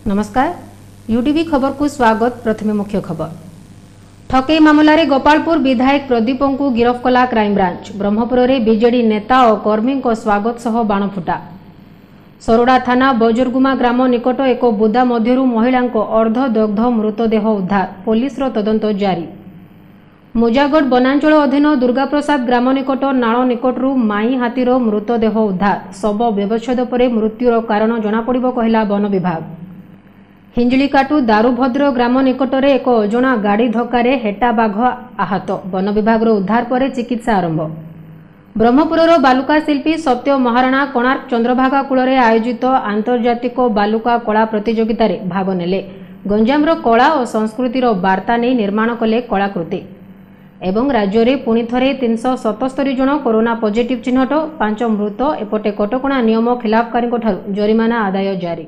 नमस्कार यूटीवी खबर को स्वागत। प्रथमे मुख्य खबर। ठकई मामलें गोपालपुर विधायक प्रदीपों को गिरफ कला क्राइमब्रांच। ब्रह्मपुर में बीजेडी नेता और कर्मी स्वागत सह बाण फुटा। सरोड़ा थाना बजरगुमा ग्राम निकट एक बुदा मध्यरु महिला अर्धदग्ध मृतदेह उद्धार। पुलिस तदंत जारी। मुजागढ़ वनांचल अधीन दुर्गाप्रसाद ग्राम निकट नाल निकटरू माई हाथीर मृतदेह उद्धार। शव व्यवच्छेद पर मृत्युर कारण जनापड़िब कहला वन विभाग। हिंजलिकाटू दारुभद्र ग्राम निकटर एक अजणा गाड़ी धक्का हेटा बाघ आहत। वन विभाग उद्धार पर चिकित्सा आरंभ। ब्रह्मपुर बालुका शिल्पी सत्य महाराणा कोणार्क चंद्रभागा कूल आयोजित आंतर्जातिक बालुका कला प्रतियोगिता भाग नेले। गंजामर कला और संस्कृतिर वार्ता नहीं निर्माण कले कलाकृति। एवं राज्य में पुणी थे 377 जन कोरोना पॉजिटिव चिन्हट, 5 मृत। एपटे कटकणा नियम खिलाफकारी जरिमाना आदाय जारी।